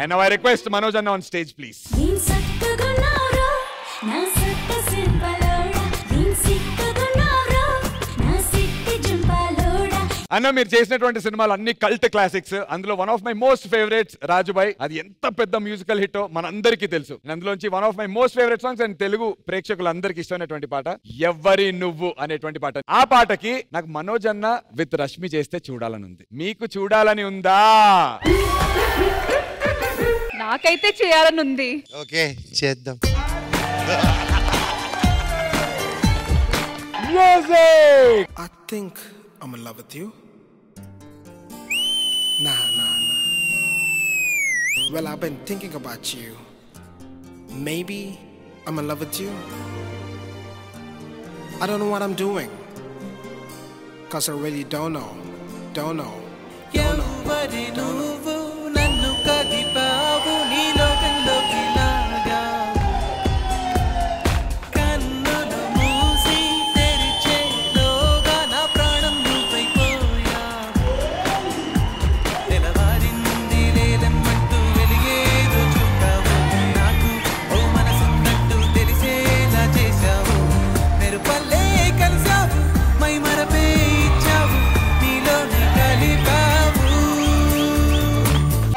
And now I request Manoj Anna on stage, please. అన్న మీరు చేసినటువంటి సినిమాలు అన్ని కల్ట్ క్లాసిక్స్. అందులో one of my most favourites Rajubhai. అది ఎంత పెద్ద మ్యూజికల్ హిట్ మనందరికీ తెలుసు. అందులోంచి one of my most favourite songs and Telugu ప్రేక్షకులందరికీ ఇష్టమైనటువంటి పాట ఎవ్వరి నువ్వు అనేటువంటి పాట. ఆ పాటకి నాకు మనోజ్ అన్న విత్ రష్మి చేస్తే చూడాలని ఉంది. మీకు చూడాలని ఉందా? నాకైతే చేయాలని ఉంది. ఓకే చేద్దాం. I think I'm in love with you. Nah. Well, I've been thinking about you. Maybe I'm in love with you. I don't know what I'm doing. 'Cause I really don't know.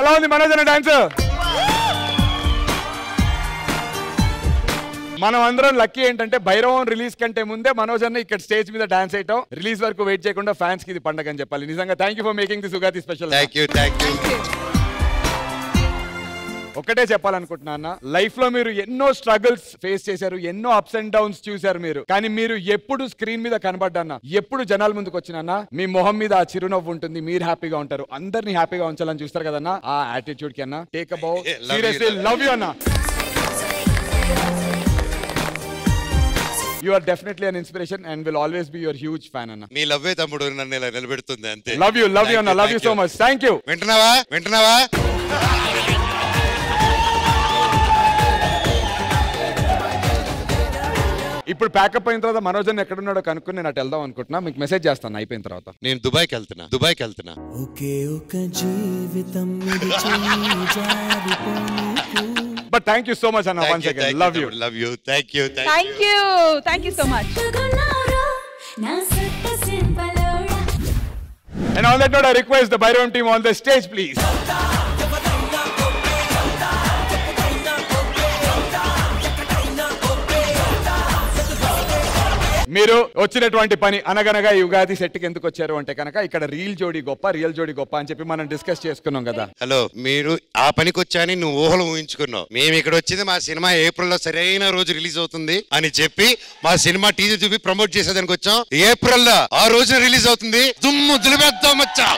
ఎలా ఉంది మనోజ్ అన్న dance? మనం అందరం lucky ఏంటంటే Bhairavam release కంటే ముందే మనోజ్ అన్న ఇక్కడ స్టేజ్ మీద డాన్స్ చేయటం. రిలీజ్ వరకు వెయిట్ చేయకుండా ఫ్యాన్స్ కి ఇది పండగ అని చెప్పాలి. నిజంగా thank you for making this Ugadi special. ఒకటే చెప్పాలనుకుంటున్నా అన్న, లైఫ్ లో మీరు ఎన్నో స్ట్రగుల్స్ ఫేస్ చేశారు, ఎన్నో అప్స్ అండ్ డౌన్స్ చూశారు మీరు. కానీ మీరు ఎప్పుడు స్క్రీన్ మీద కనబడ్డా, ఎప్పుడు జనాల ముందుకు వచ్చినా మీ మొహం మీద ఆ చిరునవ్వు ఉంటుంది. మీరు హ్యాపీగా ఉంటారు, అందరినీ హ్యాపీగా ఉంచాలని చూస్తారు కదన్నా. ఆ యాటిట్యూడ్ కి అన్న take a bow. Seriously love you అన్న. You are definitely an inspiration and will always be your huge fan అన్న. నీ లవ్ ఏ తమ్ముడు నన్ను ఇలా నిలబెడుతుంది అంతే. లవ్ యూ అన్న. Love you so much. Thank you. వింటున్నావా? ఇప్పుడు ప్యాకప్ అయిన తర్వాత మనోజ్ అన్న ఎక్కడున్నాడో కనుక్కుని నేను అటు వెళ్దాం అనుకుంటున్నా. మీకు మెసేజ్ చేస్తాను అయిపోయిన తర్వాత. నేను దుబాయ్కి వెళ్తున్నా. ఒకే ఒక జీవితం But thank you so much Anna once again. Love you. Thank you so much. And on that note I request the Bhairavam team on the stage please. మీరు వచ్చినటువంటి పని అనగనగా యుగాది సెట్ కి ఎందుకు వచ్చారు అంటే కనుక ఇక్కడ రియల్ జోడీ గొప్ప అని చెప్పి మనం డిస్కస్ చేసుకున్నాం కదా. హలో, మీరు ఆ పనికి వచ్చాని నువ్వు ఊహలు ఊహించుకున్నావు. మేము ఇక్కడ వచ్చింది మా సినిమా ఏప్రిల్ లో సరైన రోజు రిలీజ్ అవుతుంది అని చెప్పి మా సినిమా టీజర్ చూపి ప్రమోట్ చేసేదానికి వచ్చాం. ఏప్రిల్ లో ఆ రోజున రిలీజ్ అవుతుంది. దుమ్ము దులిపేద్దాం వచ్చా.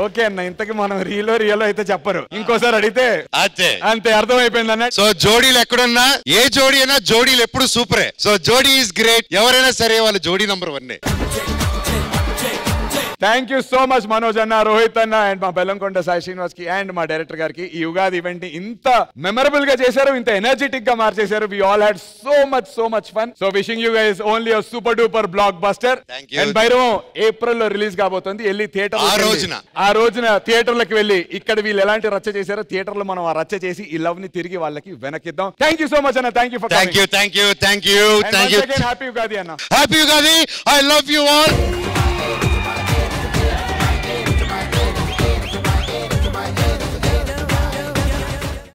ఓకే అన్న, ఇంతకి మనం రియల్ అయితే చెప్పరు. ఇంకోసారి అడిగితే అంతే అర్థమైపోయింది అన్న. సో జోడీలు ఎక్కడున్నా, ఏ జోడీ అయినా జోడీలు ఎప్పుడు సూపరే. సో జోడీ ఈస్ గ్రేట్. ఎవరైనా సరే వాళ్ళ జోడీ number 1. Thank you so much Manoj అన్న, రోహిత్ అన్న అండ్ మా బెల్లంకొండ సాయి శ్రీనివాస్ కి అండ్ మా డైరెక్టర్ గారికి ఈ యుగాది ఈవెంట్ ని ఇంత మెమరబుల్ గా చేశారు, ఇంత ఎనర్జెటిక్ గా మార్చేశారు. We all had so much fun. So wishing you guys only a super duper blockbuster. And Bhairavam April లో రిలీజ్ కాబోతుంది. వెళ్ళి థియేటర్ ఆ రోజున థియేటర్లకు వెళ్ళి ఇక్కడ వీళ్ళు ఎలాంటి రచ్చ చేశారో థియేటర్ లో మనం ఆ రచ్చ చేసి ఈ లవ్ ని తిరిగి వాళ్ళకి వెనకిద్దాం. థ్యాంక్ యూ సో మచ్ అన్న. Thank you for thank you. Happy Ugadi అన్న. Happy Ugadi. I love you all.